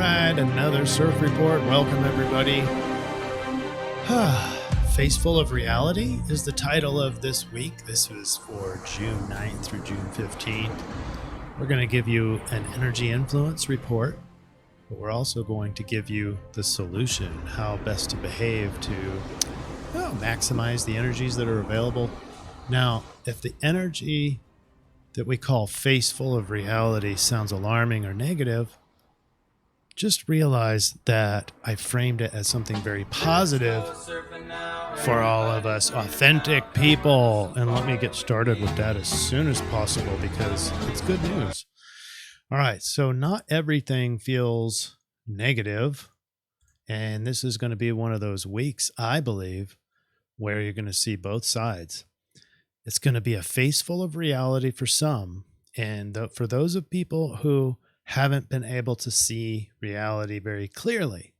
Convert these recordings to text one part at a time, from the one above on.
right, another surf report. Welcome, everybody. Face Full of Reality is the title of this week. This was for June 9th through June 15th. We're going to give you an energy influence report, but we're also going to give you the solution, how best to behave to maximize the energies that are available. Now, if the energy that we call Face Full of Reality sounds alarming or negative, just realize that I framed it as something very positive for all of us authentic people. And let me get started with that as soon as possible because it's good news. All right, so not everything feels negative. And this is going to be one of those weeks, I believe, where you're going to see both sides. It's going to be a face full of reality for some. And for those of people who haven't been able to see reality very clearly,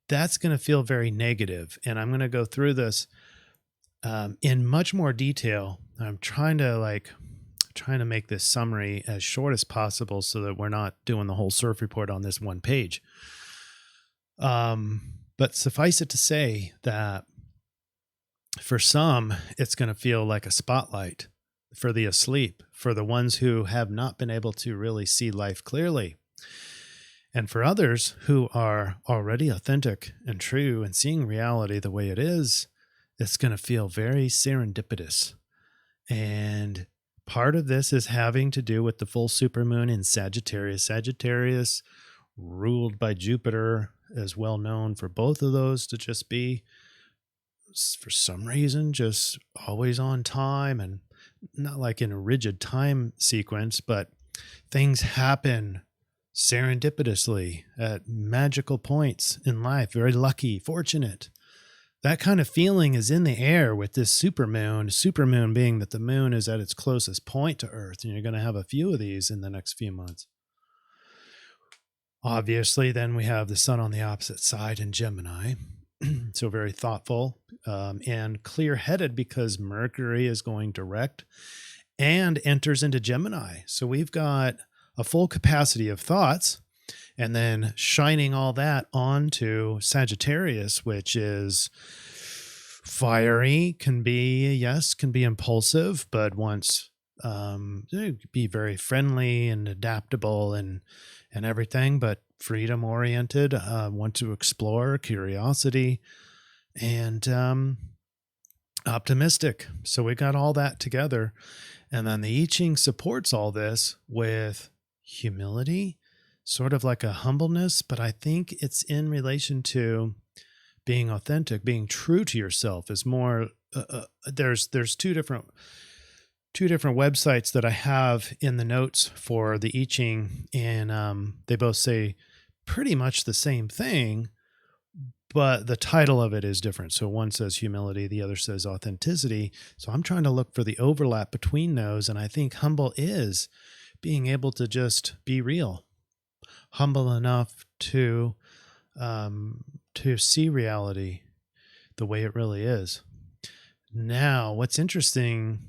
that's going to feel very negative. And I'm going to go through this in much more detail. I'm trying to make this summary as short as possible so that we're not doing the whole surf report on this one page. But suffice it to say that for some, it's going to feel like a spotlight for the asleep, for the ones who have not been able to really see life clearly. And for others who are already authentic and true and seeing reality the way it is, it's going to feel very serendipitous. And part of this is having to do with the full supermoon in Sagittarius. Sagittarius, ruled by Jupiter, is well known for both of those to just be, for some reason, just always on time, and not like in a rigid time sequence, but things happen serendipitously at magical points in life. Very lucky, fortunate. That kind of feeling is in the air with this supermoon being that the moon is at its closest point to Earth, and you're going to have a few of these in the next few months. Obviously, then we have the sun on the opposite side in Gemini. So very thoughtful and clear-headed because Mercury is going direct and enters into Gemini. So we've got a full capacity of thoughts and then shining all that onto Sagittarius, which is fiery, can be impulsive, but wants to be very friendly and adaptable and everything, but freedom oriented, want to explore, curiosity, and optimistic. So we got all that together. And then the I-Ching supports all this with humility, sort of like a humbleness, but I think it's in relation to being authentic, being true to yourself is more, there's two different websites that I have in the notes for the I-Ching, and they both say pretty much the same thing, but the title of it is different. So one says humility, the other says authenticity. So I'm trying to look for the overlap between those, and I think humble is being able to just be real, humble enough to see reality the way it really is. Now, what's interesting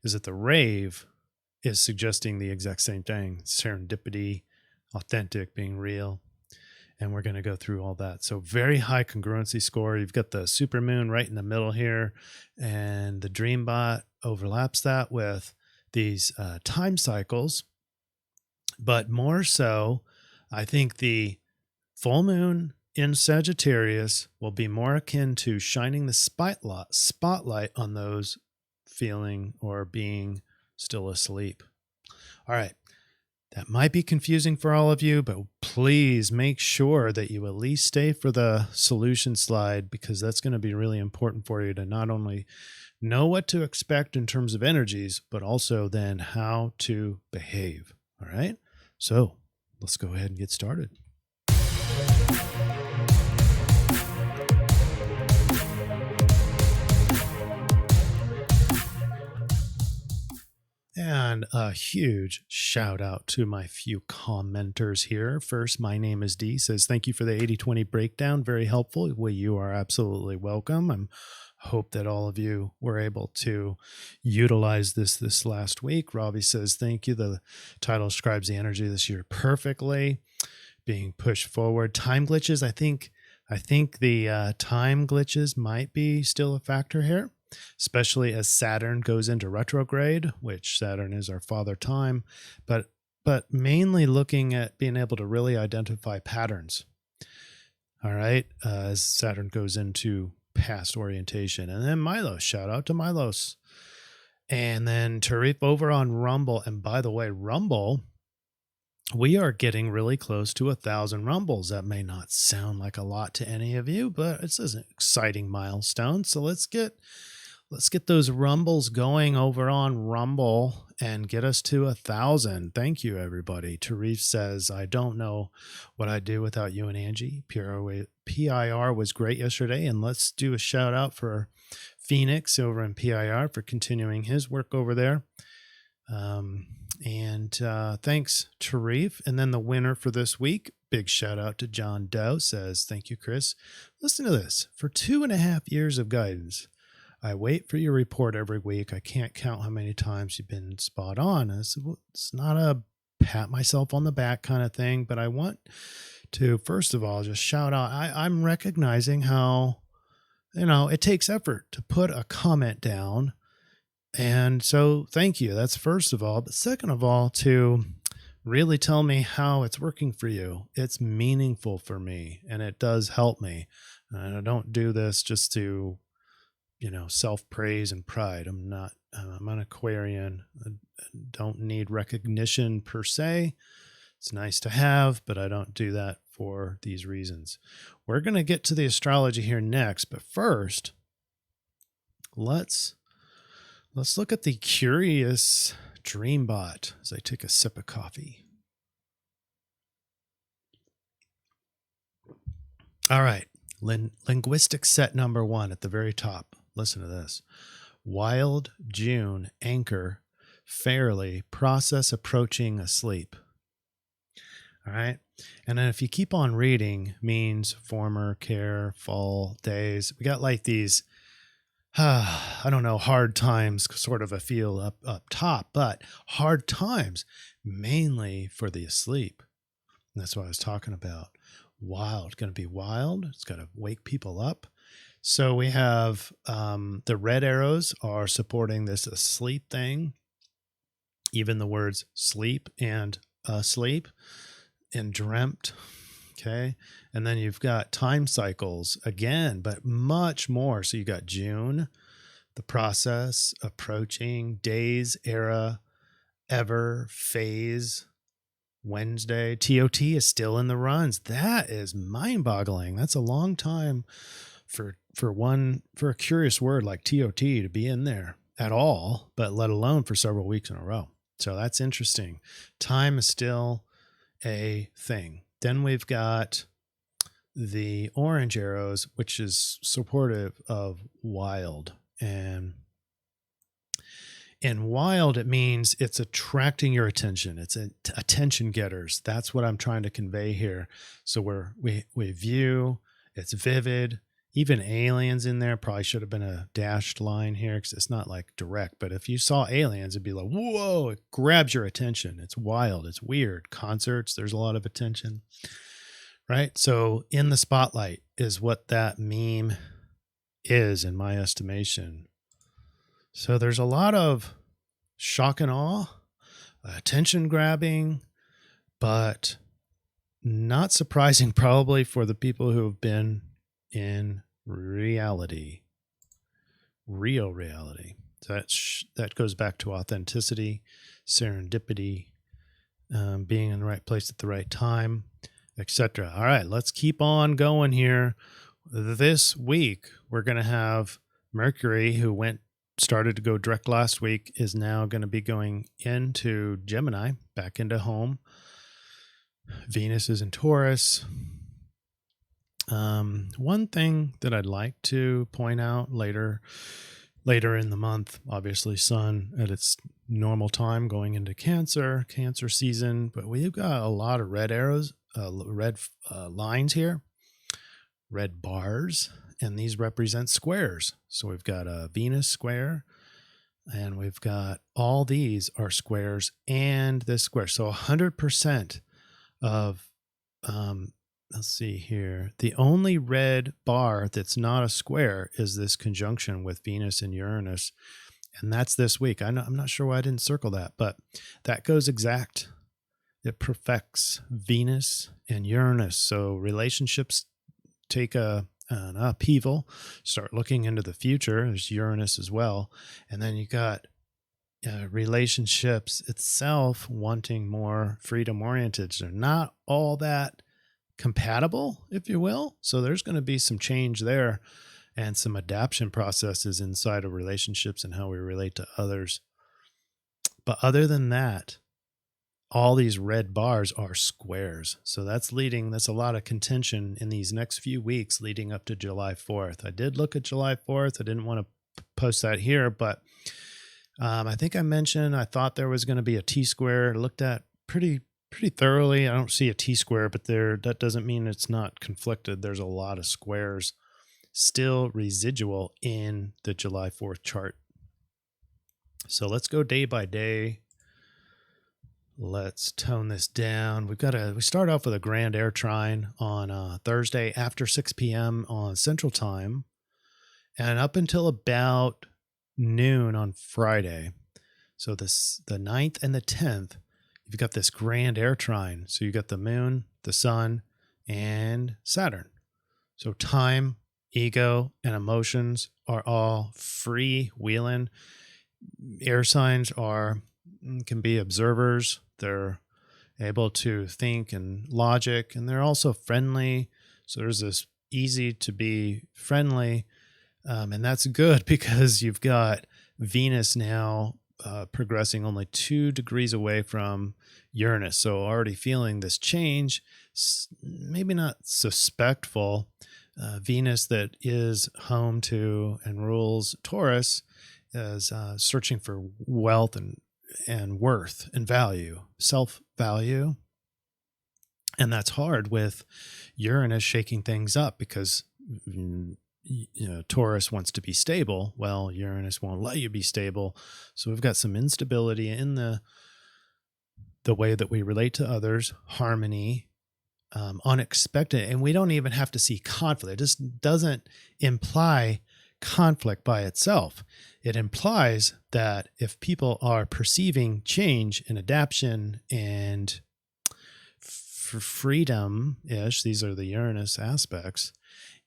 is that the rave is suggesting the exact same thing: serendipity, authentic, being real. And we're going to go through all that. So very high congruency score. You've got the supermoon right in the middle here, and the dream bot overlaps that with these time cycles. But more so, I think the full moon in Sagittarius will be more akin to shining the spotlight on those feeling or being still asleep. All right. That might be confusing for all of you, but please make sure that you at least stay for the solution slide, because that's going to be really important for you to not only know what to expect in terms of energies, but also then how to behave. All right. So let's go ahead and get started. And a huge shout out to my few commenters here. First, my name is D, says, thank you for the 80-20 breakdown. Very helpful. Well, you are absolutely welcome. I hope that all of you were able to utilize this last week. Robbie says, thank you. The title describes the energy this year perfectly. being pushed forward. Time glitches, I think the time glitches might be still a factor here, especially as Saturn goes into retrograde, which Saturn is our father time, but mainly looking at being able to really identify patterns. All right, as Saturn goes into past orientation. And then Milos, shout out to Milos. And then Tarif over on Rumble. And by the way, Rumble, we are getting really close to 1,000 Rumbles. That may not sound like a lot to any of you, but it's an exciting milestone. So let's get those Rumbles going over on Rumble and get us to 1,000. Thank you, everybody. Tarif says, I don't know what I'd do without you and Angie. PIR was great yesterday. And let's do a shout out for Phoenix over in PIR for continuing his work over there. Thanks, Tarif. And then the winner for this week, big shout out to John Doe, says, thank you, Chris. Listen to this. For 2.5 years of guidance, I wait for your report every week. I can't count how many times you've been spot on. And I said, well, it's not a pat myself on the back kind of thing, but I want to, first of all, just shout out. I'm recognizing how, it takes effort to put a comment down. And so thank you. That's first of all. But second of all, to really tell me how it's working for you. It's meaningful for me and it does help me. And I don't do this just to, self-praise and pride. I'm an Aquarian. I don't need recognition per se. It's nice to have, but I don't do that for these reasons. We're going to get to the astrology here next, but first, let's look at the curious dream bot as I take a sip of coffee. All right. Linguistic set number 1 at the very top. Listen to this. Wild June anchor fairly process approaching asleep. All right. And then if you keep on reading, means former, care, fall, days. We got like these I don't know, hard times, sort of a feel up top, but hard times mainly for the asleep. And that's what I was talking about. Wild, going to be wild. It's got to wake people up. So we have the red arrows are supporting this asleep thing. Even the words sleep and asleep and dreamt. Okay. And then you've got time cycles again, but much more. So you got June, the process, approaching, days, era, ever, phase, Wednesday. TOT is still in the runs. That is mind boggling. That's a long time for a curious word like TOT to be in there at all, but let alone for several weeks in a row. So that's interesting. Time is still a thing. Then we've got the orange arrows, which is supportive of wild. And in wild, it means it's attracting your attention. It's attention getters. That's what I'm trying to convey here. So we view, it's vivid. Even aliens in there probably should have been a dashed line here because it's not like direct. But if you saw aliens, it'd be like, whoa, it grabs your attention. It's wild. It's weird. Concerts, there's a lot of attention, right? So in the spotlight is what that meme is in my estimation. So there's a lot of shock and awe, attention grabbing, but not surprising probably for the people who have been in reality, real reality. That goes back to authenticity, serendipity, being in the right place at the right time, etc. All right, let's keep on going here. This week, we're going to have Mercury, who started to go direct last week, is now going to be going into Gemini, back into home. Venus is in Taurus. One thing that I'd like to point out later in the month, obviously Sun at its normal time going into Cancer season, but we've got a lot of red arrows, red lines here, red bars, and these represent squares. So we've got a Venus square, and we've got all these are squares and this square. So 100% of let's see here. The only red bar that's not a square is this conjunction with Venus and Uranus. And that's this week. I'm not sure why I didn't circle that, but that goes exact. It perfects Venus and Uranus. So relationships take an upheaval, start looking into the future. There's Uranus as well. And then you got relationships itself wanting more freedom oriented. They're not all that compatible, if you will. So there's going to be some change there and some adaptation processes inside of relationships and how we relate to others. But other than that, all these red bars are squares. So that's a lot of contention in these next few weeks leading up to July 4th. I did look at July 4th. I didn't want to post that here, but I think I mentioned I thought there was going to be a T-square. Looked at pretty thoroughly. I don't see a T-square, but that doesn't mean it's not conflicted. There's a lot of squares still residual in the July 4th chart. So let's go day by day. Let's tone this down. We start off with a grand air trine on Thursday after 6 p.m. on Central Time, and up until about noon on Friday. So the 9th and the 10th, you've got this grand air trine. So you got the moon, the sun, and Saturn. So time, ego, and emotions are all freewheeling. Air signs can be observers. They're able to think and logic, and they're also friendly. So there's this easy to be friendly. And that's good because you've got Venus now progressing only 2 degrees away from Uranus. So already feeling this change, maybe not suspectful. Venus, that is home to and rules Taurus, is searching for wealth and worth and value, self-value. And that's hard with Uranus shaking things up because Taurus wants to be stable. Well, Uranus won't let you be stable. So we've got some instability in the way that we relate to others, harmony, unexpected. And we don't even have to see conflict. It just doesn't imply conflict by itself. It implies that if people are perceiving change and adaptation and freedom-ish, these are the Uranus aspects,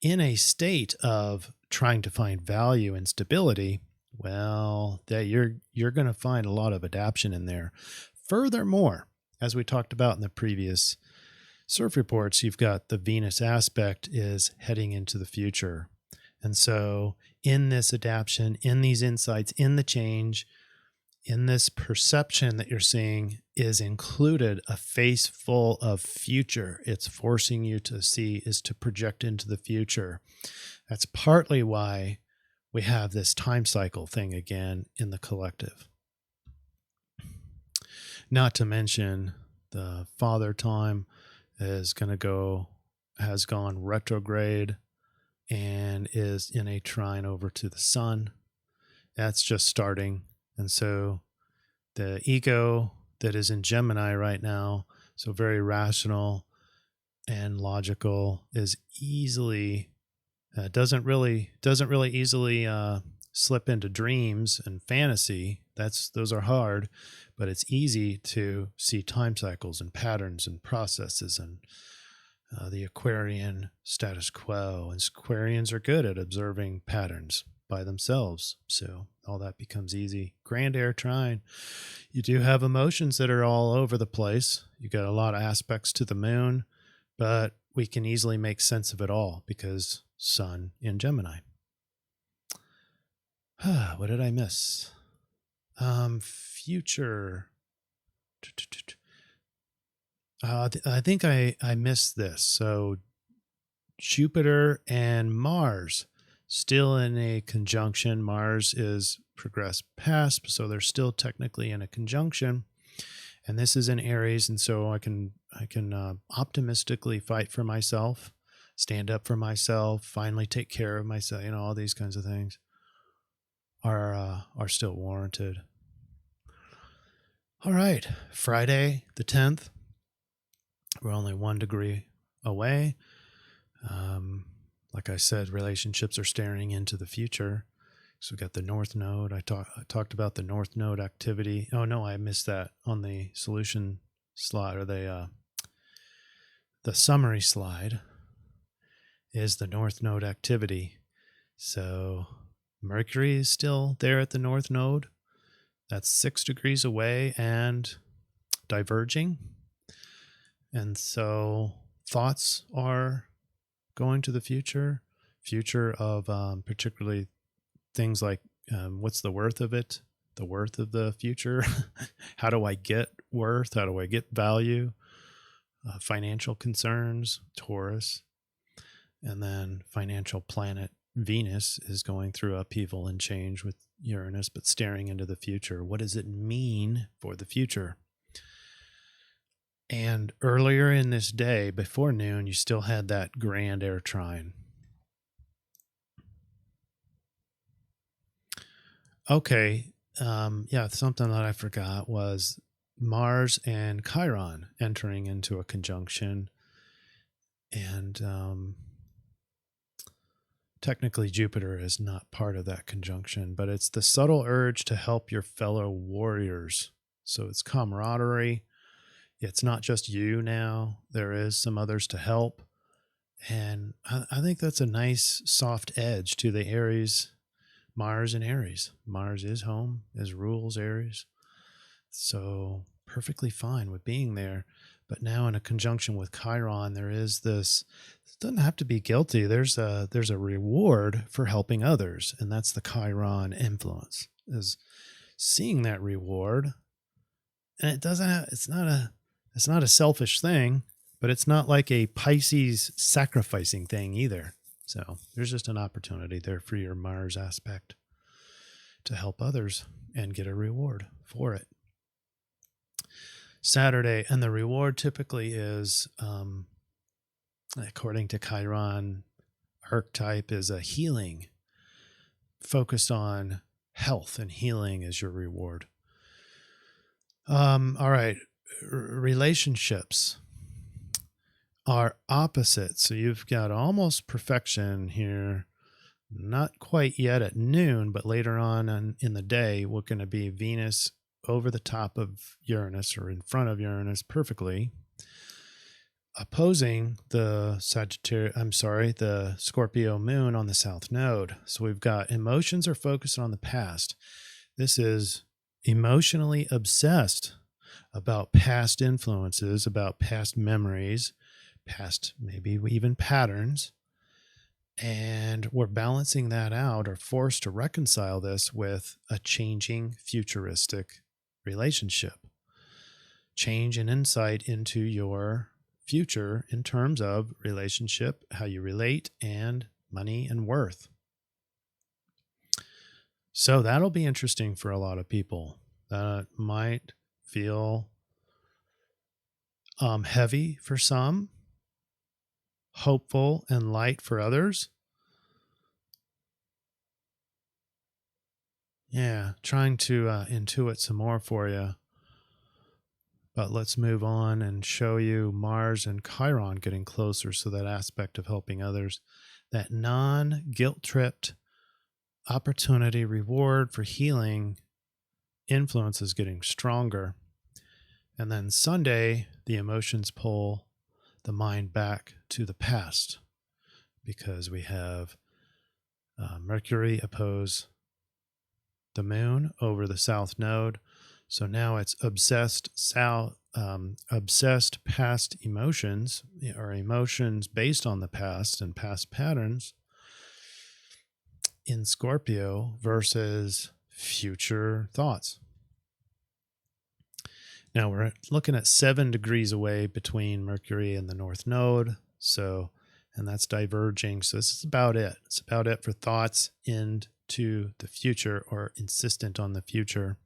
in a state of trying to find value and stability, well, that you're going to find a lot of adaptation in there. Furthermore, as we talked about in the previous CIRF reports, you've got the Venus aspect is heading into the future. And so in this adaptation, in these insights, in the change, in this perception that you're seeing is included a face full of future. It's forcing you to see, is to project into the future. That's partly why we have this time cycle thing again in the collective. Not to mention the father time has gone retrograde and is in a trine over to the sun. That's just starting. And so the ego that is in Gemini right now, so very rational and logical, is easily doesn't really easily slip into dreams and fantasy. Those are hard, but it's easy to see time cycles and patterns and processes and the Aquarian status quo. And Aquarians are good at observing patterns by themselves. So all that becomes easy. Grand air trine. You do have emotions that are all over the place. You got a lot of aspects to the moon, but we can easily make sense of it all because sun in Gemini. What did I miss? Future. I think I missed this. So Jupiter and Mars still in a conjunction. Mars is progressed past, so they're still technically in a conjunction. And this is in Aries, and so I can optimistically fight for myself, stand up for myself, finally take care of myself. All these kinds of things are still warranted. All right, Friday the 10th. We're only 1 degree away. Like I said, relationships are staring into the future. So we got the North Node. I talked about the North Node activity. Oh no, I missed that on the solution slide, or the summary slide is the North Node activity. So Mercury is still there at the North Node. That's 6 degrees away and diverging. And so thoughts are going to the future of particularly things like what's the worth of it, the worth of the future. How do I get worth? How do I get value? Financial concerns, Taurus. And then financial planet Venus is going through upheaval and change with Uranus, but staring into the future. What does it mean for the future? And earlier in this day, before noon, you still had that grand air trine. Okay, something that I forgot was Mars and Chiron entering into a conjunction. And technically Jupiter is not part of that conjunction, but it's the subtle urge to help your fellow warriors. So it's camaraderie. It's not just you now. There is some others to help. And I think that's a nice soft edge to the Aries, Mars and Aries. Mars is home, rules Aries. So perfectly fine with being there. But now in a conjunction with Chiron, there is this, it doesn't have to be guilty. There's a reward for helping others. And that's the Chiron influence, is seeing that reward. And it's not a selfish thing, but it's not like a Pisces sacrificing thing either. So there's just an opportunity there for your Mars aspect to help others and get a reward for it. Saturday, and the reward typically is, according to Chiron archetype, is a healing, focused on health and healing is your reward. All right. Relationships are opposite. So you've got almost perfection here. Not quite yet at noon, but later on in the day, we're going to be Venus over the top of Uranus, or in front of Uranus perfectly, opposing the the Scorpio moon on the South Node. So we've got emotions are focused on the past. This is emotionally obsessed about past influences, about past memories, past maybe even patterns. And we're balancing that out, or forced to reconcile this with a changing futuristic relationship. Change and insight into your future in terms of relationship, how you relate, and money and worth. So that'll be interesting for a lot of people. That might feel heavy for some, hopeful and light for others. Yeah, trying to intuit some more for you. But let's move on and show you Mars and Chiron getting closer. So that aspect of helping others, that non-guilt-tripped opportunity reward for healing influence is getting stronger. And then Sunday, the emotions pull the mind back to the past, because we have Mercury oppose the moon over the South Node. So now it's obsessed past emotions, or emotions based on the past and past patterns in Scorpio versus future thoughts. Now we're looking at 7 degrees away between Mercury and the North Node. So, and that's diverging. So this is about it. It's about it for thoughts into the future, or insistent on the future.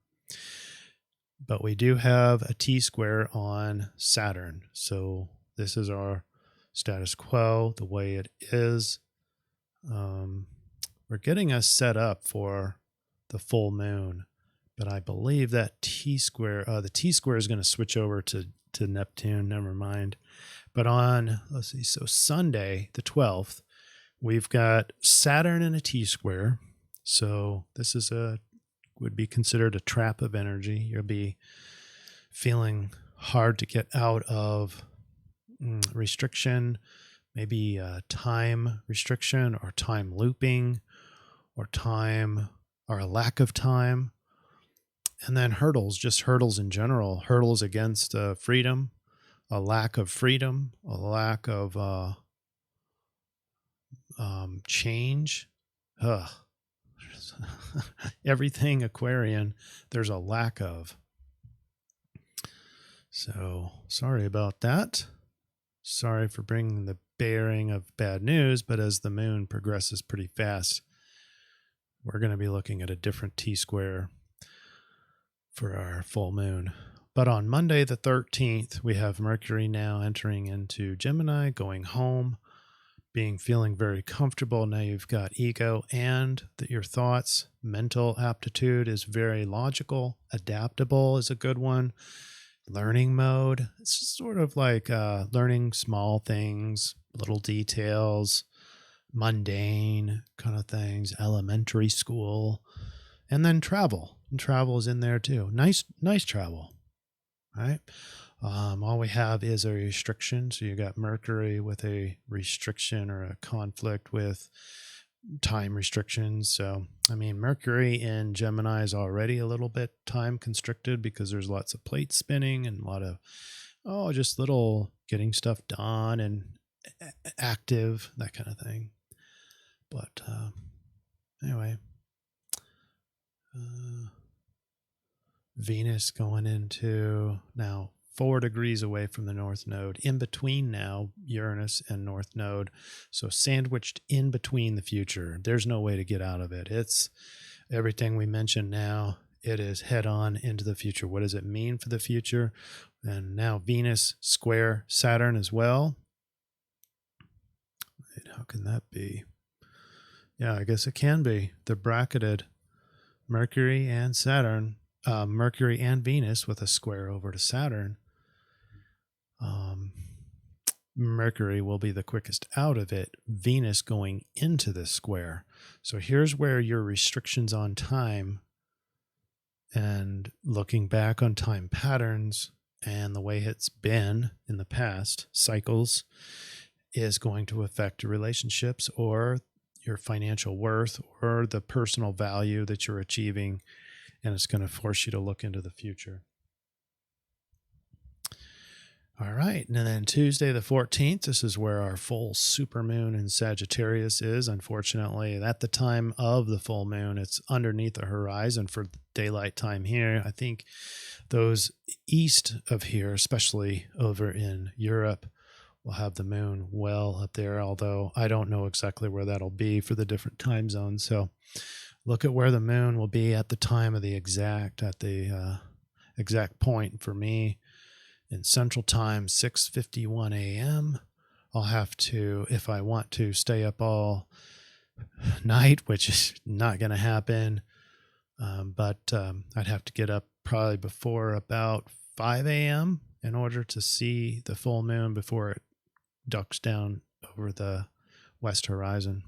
But we do have a T-square on Saturn. So this is our status quo, the way it is. We're getting us set up for the full moon. But I believe that the T-square is going to switch over to to Neptune. Never mind. But on, let's see, so Sunday, the 12th, we've got Saturn in a T-square. So this is would be considered a trap of energy. You'll be feeling hard to get out of restriction, maybe time restriction or time looping or a lack of time. And then hurdles, just hurdles in general, hurdles against freedom, a lack of freedom, a lack of change. Everything Aquarian, there's a lack of. So sorry about that. Sorry for bringing the bearing of bad news, but as the moon progresses pretty fast, we're going to be looking at a different T-square for our full moon. But on Monday the 13th, we have Mercury now entering into Gemini, going home, feeling very comfortable. Now you've got ego and your thoughts. Mental aptitude is very logical. Adaptable is a good one. Learning mode, it's just sort of like learning small things, little details, mundane kind of things, elementary school, and then travel. And travel is in there too. Nice travel, right? All we have is a restriction. So you got Mercury with a restriction or a conflict with time restrictions. So, I mean, Mercury in Gemini is already a little bit time constricted because there's lots of plates spinning and a lot of, just little getting stuff done and active, that kind of thing. But anyway, Venus going into now 4 degrees away from the North Node, in between now Uranus and North Node. So sandwiched in between the future. There's no way to get out of it. It's everything we mentioned now. It is head on into the future. What does it mean for the future? And now Venus square Saturn as well. Wait, how can that be? Yeah, I guess it can be. They're bracketed. Mercury and Saturn, Mercury and Venus with a square over to Saturn. Mercury will be the quickest out of it. Venus going into this square. So here's where your restrictions on time and looking back on time patterns and the way it's been in the past cycles is going to affect your relationships or your financial worth or the personal value that you're achieving. And it's going to force you to look into the future. All right. And then Tuesday, the 14th, this is where our full supermoon in Sagittarius is. Unfortunately, at the time of the full moon, it's underneath the horizon for daylight time here. I think those east of here, especially over in Europe, will have the moon well up there, although I don't know exactly where that'll be for the different time zones. So look at where the moon will be at the time of the exact point. For me, in Central Time, 6:51 a.m. I'll have to, if I want to, stay up all night, which is not going to happen. But I'd have to get up probably before about 5 a.m. in order to see the full moon before it ducks down over the west horizon.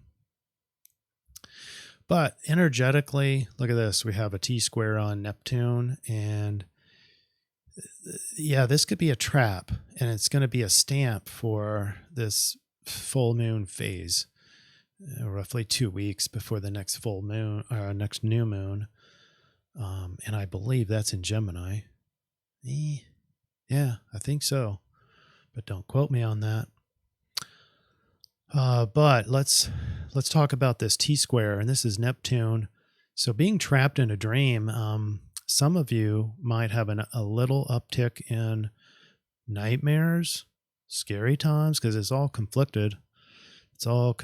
But energetically, look at this. We have a T-square on Neptune, and yeah, this could be a trap, and it's going to be a stamp for this full moon phase, roughly 2 weeks before the next full moon, or next new moon. And I believe that's in Gemini. Yeah, I think so, but don't quote me on that. But let's talk about this T-square, and this is Neptune. So being trapped in a dream, some of you might have a little uptick in nightmares, scary times, because it's all conflicted. It's all,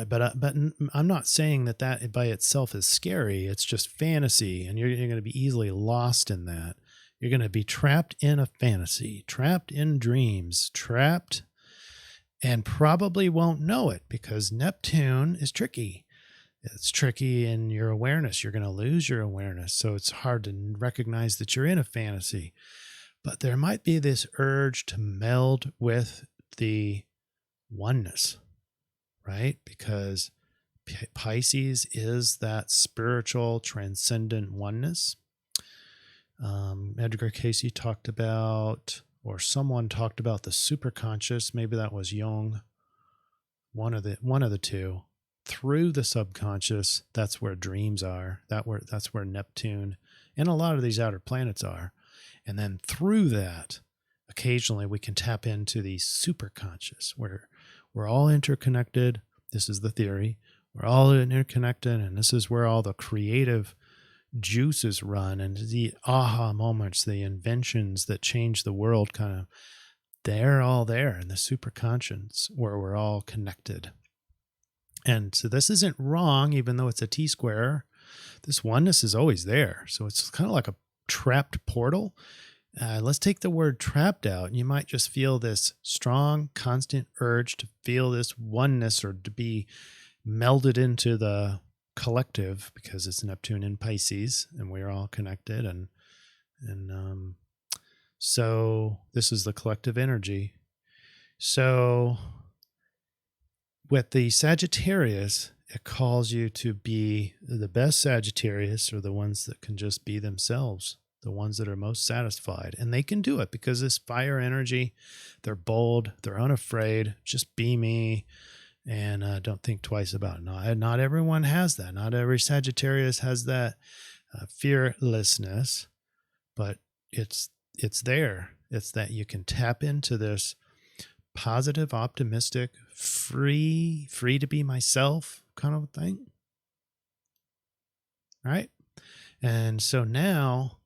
but I'm not saying that by itself is scary. It's just fantasy, and you're going to be easily lost in that. You're going to be trapped in a fantasy, trapped in dreams, trapped, and probably won't know it because Neptune is tricky. It's tricky in your awareness. You're going to lose your awareness. So it's hard to recognize that you're in a fantasy. but there might be this urge to meld with the oneness, right? Because Pisces is that spiritual transcendent oneness. Edgar Cayce talked about, or someone talked about, the superconscious. Maybe that was Jung. One of the two. Through the subconscious, that's where dreams are. That's where Neptune and a lot of these outer planets are. And then through that, occasionally we can tap into the superconscious, where we're all interconnected. This is the theory. We're all interconnected, and this is where all the creative juices run, and the aha moments, the inventions that change the world, they're all there in the superconscious, where we're all connected. And so this isn't wrong, even though it's a T-square. This oneness is always there. So it's kind of like a trapped portal. Let's take the word trapped out, and you might just feel this strong, constant urge to feel this oneness, or to be melded into the collective, because it's Neptune in Pisces, and we're all connected. And so this is the collective energy. So with the Sagittarius, it calls you to be the best Sagittarius, or the ones that can just be themselves, the ones that are most satisfied. And they can do it because this fire energy, they're bold, they're unafraid, just be me, and don't think twice about it. Not everyone has that. Not every Sagittarius has that fearlessness, but it's there. It's that you can tap into this positive, optimistic, free to be myself kind of thing. Right? And so now,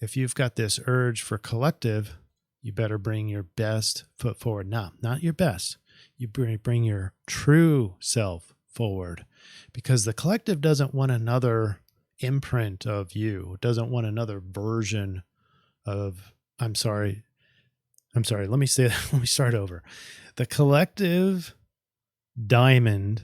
if you've got this urge for collective, you better bring your best foot forward. No, not your best. You bring your true self forward, because the collective doesn't want another imprint of you. It doesn't want another version of, I'm sorry. Let me say that. Let me start over. The collective diamond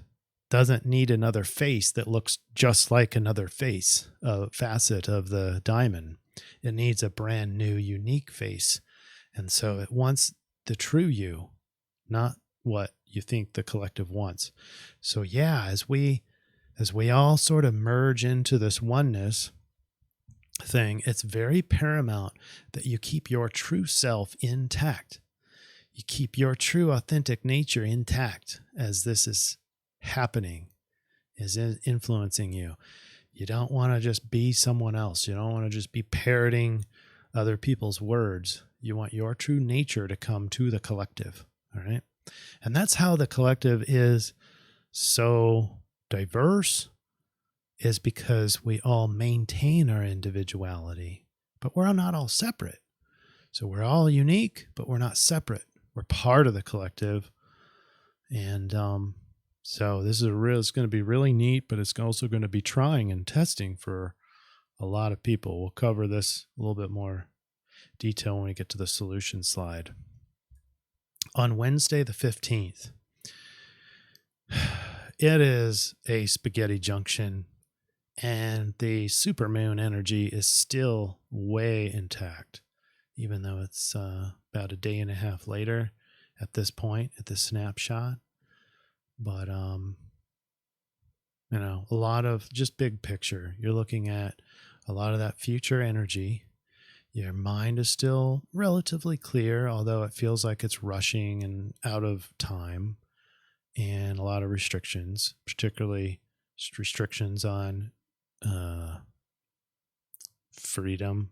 doesn't need another face that looks just like another face, a facet of the diamond. It needs a brand new, unique face. And so it wants the true you, not what you think the collective wants. So yeah, as we all sort of merge into this oneness thing, it's very paramount that you keep your true self intact. You keep your true authentic nature intact as this is happening, is influencing you. You don't want to just be someone else. You don't want to just be parroting other people's words. You want your true nature to come to the collective. All right. And that's how the collective is so diverse, is because we all maintain our individuality, but we're not all separate. So we're all unique, but we're not separate. We're part of the collective. And so this is it's going to be really neat, but it's also going to be trying and testing for a lot of people. We'll cover this a little bit more detail when we get to the solution slide. On Wednesday, the 15th, it is a spaghetti junction, and the supermoon energy is still way intact, even though it's about a day and a half later at this point, at this snapshot. But, a lot of just big picture. You're looking at a lot of that future energy. Your mind is still relatively clear, although it feels like it's rushing and out of time, and a lot of restrictions, particularly restrictions on freedom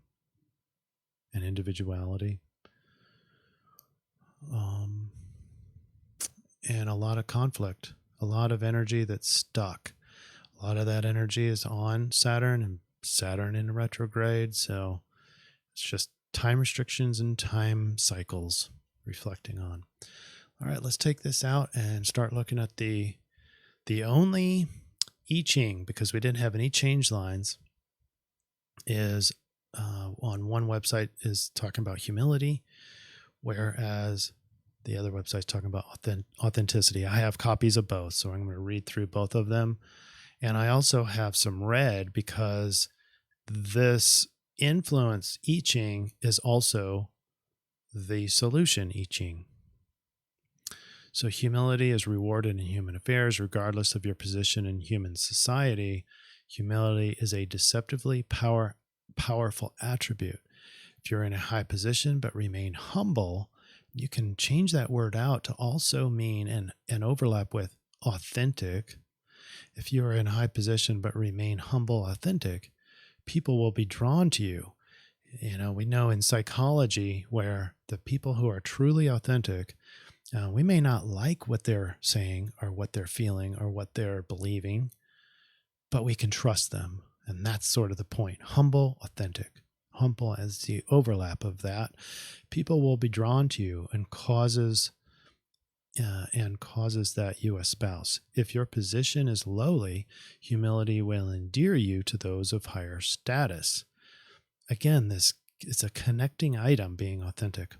and individuality. And a lot of conflict, a lot of energy that's stuck. A lot of that energy is on Saturn, and Saturn in retrograde. So it's just time restrictions and time cycles reflecting on. All right, let's take this out and start looking at the only I-Ching, because we didn't have any change lines, is on one website is talking about humility, whereas the other website's talking about authenticity. I have copies of both, so I'm going to read through both of them. And I also have some red, because this influence I-Ching is also the solution, I-Ching. So humility is rewarded in human affairs, regardless of your position in human society. Humility is a deceptively powerful attribute. If you're in a high position but remain humble, you can change that word out to also mean and overlap with authentic. If you are in a high position but remain humble, authentic, people will be drawn to you. We know in psychology where the people who are truly authentic, we may not like what they're saying or what they're feeling or what they're believing, but we can trust them. And that's sort of the point. Humble, authentic. Humble as the overlap of that. People will be drawn to you and causes that you espouse. If your position is lowly, humility will endear you to those of higher status. Again, it's a connecting item, being authentic.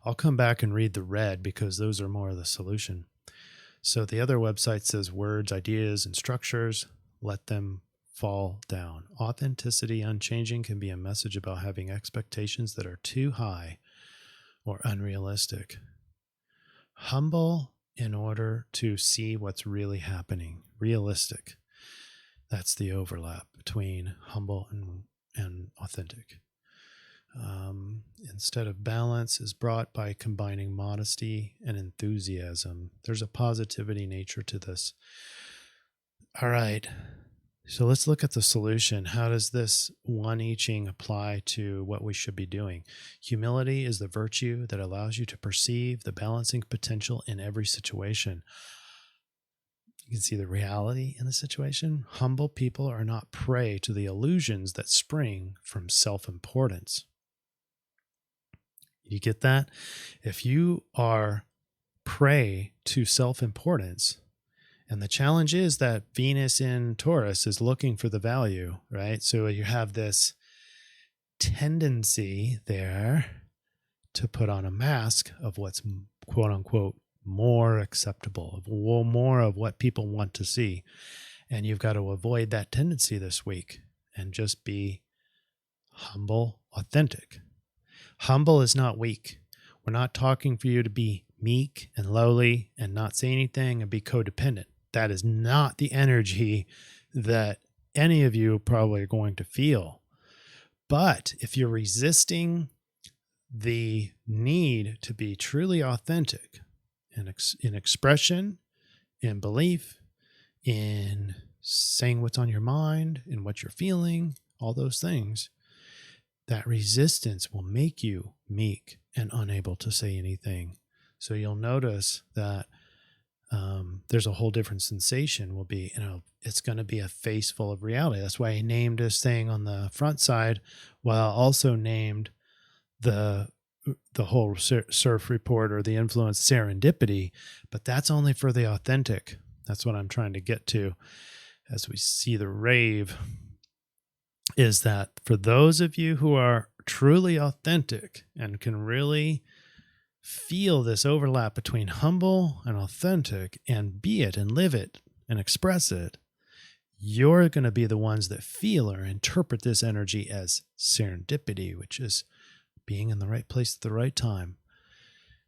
I'll come back and read the red because those are more of the solution. So the other website says words, ideas, and structures, let them fall down. Authenticity unchanging can be a message about having expectations that are too high or unrealistic. Humble in order to see what's really happening. Realistic. That's the overlap between humble and authentic. Instead of balance is brought by combining modesty and enthusiasm. There's a positivity nature to this. All right. So let's look at the solution. How does this one I-Ching apply to what we should be doing? Humility is the virtue that allows you to perceive the balancing potential in every situation. You can see the reality in the situation. Humble people are not prey to the illusions that spring from self-importance. You get that? If you are prey to self-importance, and the challenge is that Venus in Taurus is looking for the value, right? So you have this tendency there to put on a mask of what's quote unquote more acceptable, of more of what people want to see. And you've got to avoid that tendency this week and just be humble, authentic. Humble is not weak. We're not talking for you to be meek and lowly and not say anything and be codependent. That is not the energy that any of you probably are going to feel. But if you're resisting the need to be truly authentic in expression, in belief, in saying what's on your mind, in what you're feeling, all those things, that resistance will make you meek and unable to say anything. So you'll notice that there's a whole different sensation will be, it's going to be a face full of reality. That's why I named this thing on the front side, while also named the whole CIRF report or the influence serendipity, but that's only for the authentic. That's what I'm trying to get to as we see the rave, is that for those of you who are truly authentic and can really feel this overlap between humble and authentic and be it and live it and express it, you're going to be the ones that feel or interpret this energy as serendipity, which is being in the right place at the right time.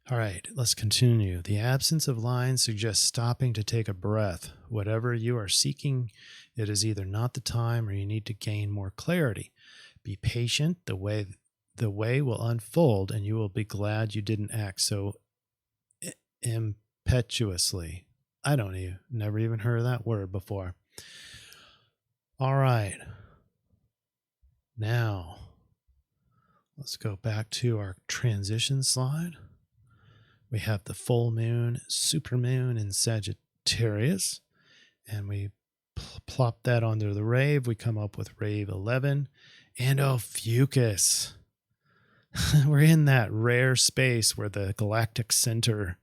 All right, let's continue. The absence of lines suggests stopping to take a breath. Whatever you are seeking, it is either not the time or you need to gain more clarity. Be patient. The way will unfold, and you will be glad you didn't act so impetuously. Never even heard of that word before. All right. Now, let's go back to our transition slide. We have the full moon, supermoon in Sagittarius, and we plop that onto the rave. We come up with rave 11 and Ophiuchus. We're in that rare space where the galactic center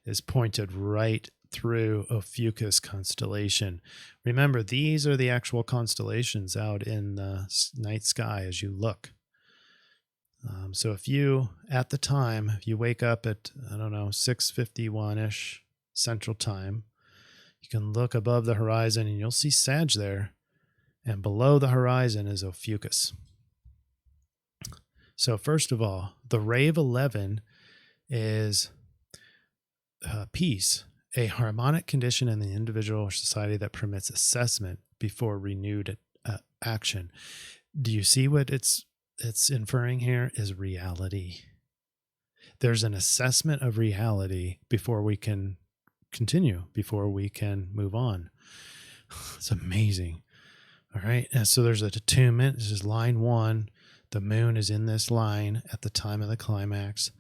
is pointed right through Ophiuchus constellation. Remember, these are the actual constellations out in the night sky as you look. So if you, at the time, if you wake up at, 6:51-ish Central Time, you can look above the horizon and you'll see Sag there. And below the horizon is Ophiuchus. So first of all, the ray of 11 is peace, a harmonic condition in the individual or society that permits assessment before renewed action. Do you see what it's inferring here is reality? There's an assessment of reality before we can continue, before we can move on. It's amazing. All right. And so there's an attunement. This is line 1. The moon is in this line at the time of the climax.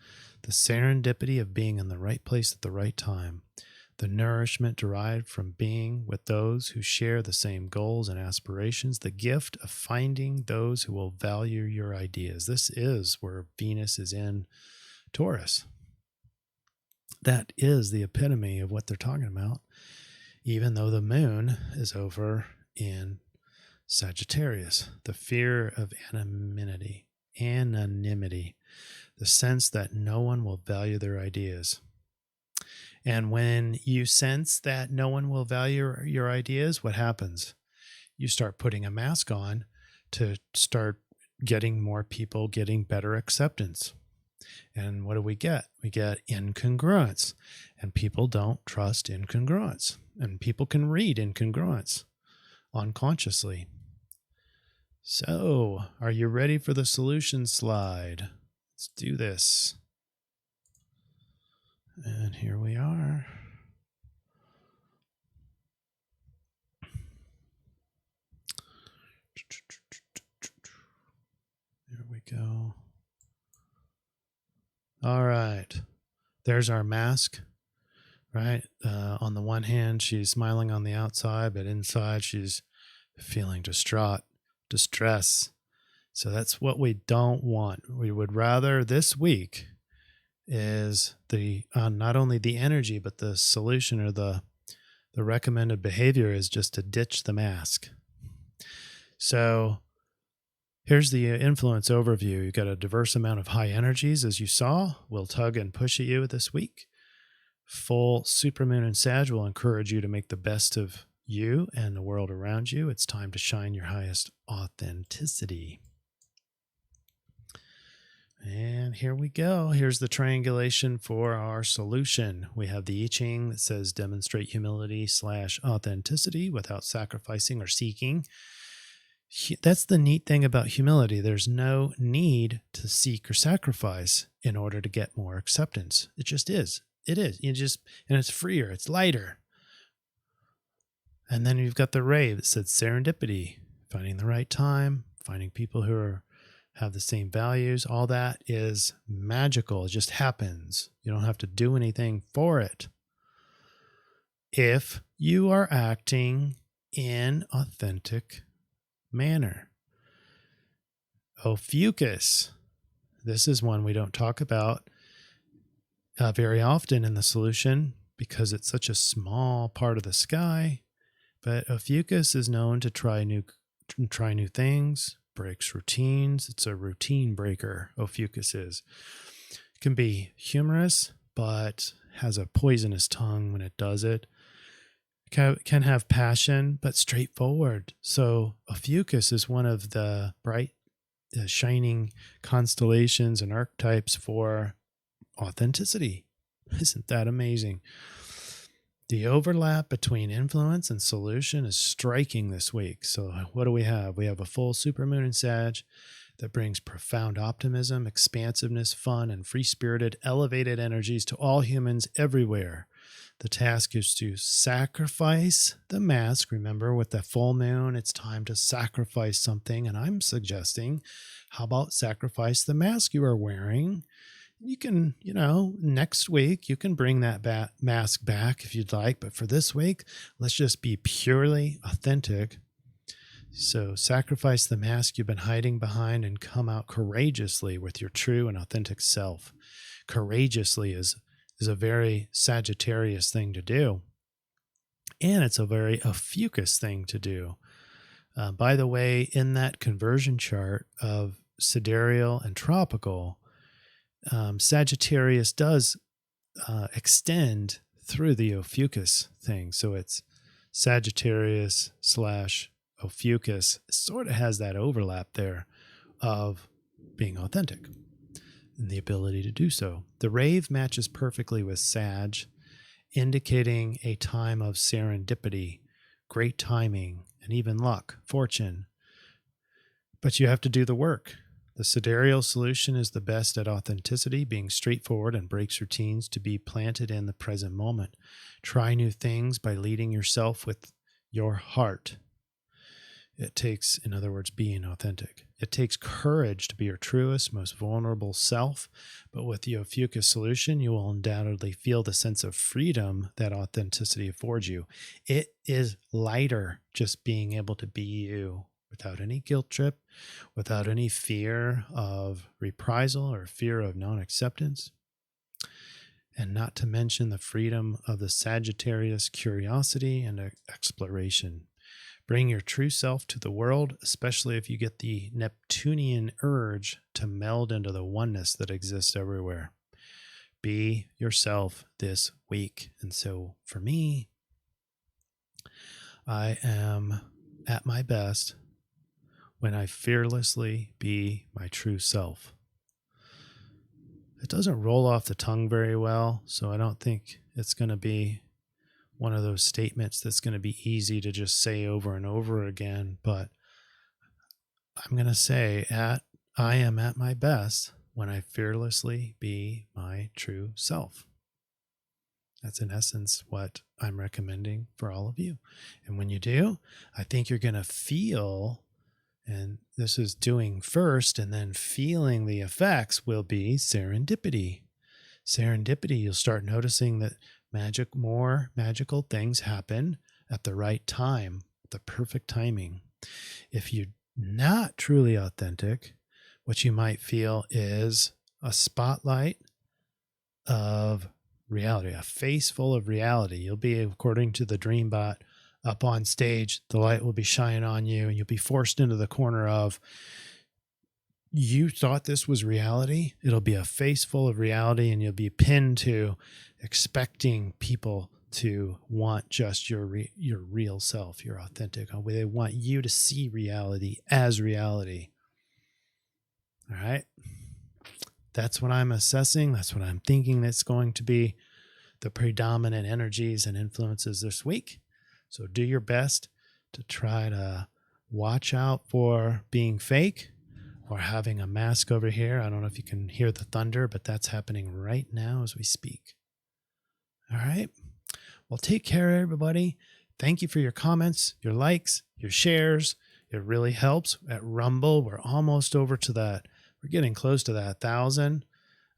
The serendipity of being in the right place at the right time. The nourishment derived from being with those who share the same goals and aspirations. The gift of finding those who will value your ideas. This is where Venus is in Taurus. That is the epitome of what they're talking about, even though the moon is over in Sagittarius. The fear of anonymity, the sense that no one will value their ideas. And when you sense that no one will value your ideas, what happens? You start putting a mask on to start getting more people getting better acceptance. And what do we get? We get incongruence. And people don't trust incongruence. And people can read incongruence unconsciously. So, are you ready for the solution slide? Let's do this. And here we are. There we go. All right. There's our mask, right? On the one hand, she's smiling on the outside, but inside she's feeling distress. So that's what we don't want. We would rather this week is the not only the energy, but the solution or the recommended behavior is just to ditch the mask. So here's the influence overview. You've got a diverse amount of high energies, as you saw, will tug and push at you this week. Full supermoon and Sag will encourage you to make the best of you and the world around you. It's time to shine your highest authenticity. And here we go. Here's the triangulation for our solution. We have the I-Ching that says demonstrate humility / authenticity without sacrificing or seeking. That's the neat thing about humility. There's no need to seek or sacrifice in order to get more acceptance. It just is. It is. And it's freer. It's lighter. And then you've got the ray that says serendipity, finding the right time, finding people who have the same values. All that is magical. It just happens. You don't have to do anything for it. If you are acting in authentic manner. Ophiuchus. This is one we don't talk about very often in the solution because it's such a small part of the sky. But Ophiuchus is known to try new things, breaks routines. It's a routine breaker. Ophiuchus is. It can be humorous, but has a poisonous tongue when it does it. Can have passion, but straightforward. So Ophiuchus is one of the bright, shining constellations and archetypes for authenticity. Isn't that amazing? The overlap between influence and solution is striking this week. So what do we have? We have a full supermoon in Sag that brings profound optimism, expansiveness, fun, and free-spirited, elevated energies to all humans everywhere. The task is to sacrifice the mask. Remember, with the full moon, it's time to sacrifice something. And I'm suggesting, how about sacrifice the mask you are wearing? You can, next week, you can bring that mask back if you'd like. But for this week, let's just be purely authentic. So sacrifice the mask you've been hiding behind and come out courageously with your true and authentic self. Courageously is a very Sagittarius thing to do. And it's a very Ophiuchus thing to do. By the way, in that conversion chart of sidereal and tropical, Sagittarius does extend through the Ophiuchus thing. So it's Sagittarius / Ophiuchus. Sort of has that overlap there of being authentic and the ability to do so. The rave matches perfectly with Sag, indicating a time of serendipity, great timing, and even luck, fortune. But you have to do the work. The Sidereal solution is the best at authenticity, being straightforward and breaks routines to be planted in the present moment. Try new things by leading yourself with your heart. It takes, in other words, being authentic. It takes courage to be your truest, most vulnerable self, but with the Ophiuchus solution, you will undoubtedly feel the sense of freedom that authenticity affords you. It is lighter just being able to be you without any guilt trip, without any fear of reprisal or fear of non-acceptance, and not to mention the freedom of the Sagittarius curiosity and exploration. Bring your true self to the world, especially if you get the Neptunian urge to meld into the oneness that exists everywhere. Be yourself this week. And so for me, I am at my best when I fearlessly be my true self. It doesn't roll off the tongue very well, so I don't think it's going to be one of those statements that's going to be easy to just say over and over again, but I'm going to say I am at my best when I fearlessly be my true self. That's in essence what I'm recommending for all of you. And when you do, I think you're going to feel, and this is doing first and then feeling the effects, will be serendipity. Serendipity, you'll start noticing that more magical things happen at the right time, the perfect timing. If you're not truly authentic, what you might feel is a spotlight of reality, a face full of reality. You'll be, according to the Dreambot, up on stage, the light will be shining on you, and you'll be forced into the corner of, you thought this was reality. It'll be a face full of reality, and you'll be pinned to expecting people to want just your real self, your authentic. They want you to see reality as reality. All right. That's what I'm assessing. That's what I'm thinking that's going to be the predominant energies and influences this week. So do your best to try to watch out for being fake or having a mask over here. I don't know if you can hear the thunder, but that's happening right now as we speak. All right. Well, take care, everybody. Thank you for your comments, your likes, your shares. It really helps. At Rumble, we're almost over to that. We're getting close to that 1,000.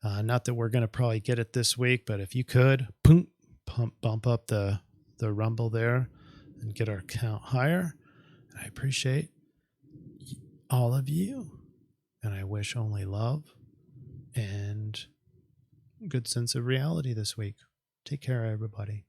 Not that we're going to probably get it this week, but if you could, bump up the Rumble there and get our count higher. And I appreciate all of you. And I wish only love and good sense of reality this week. Take care, everybody.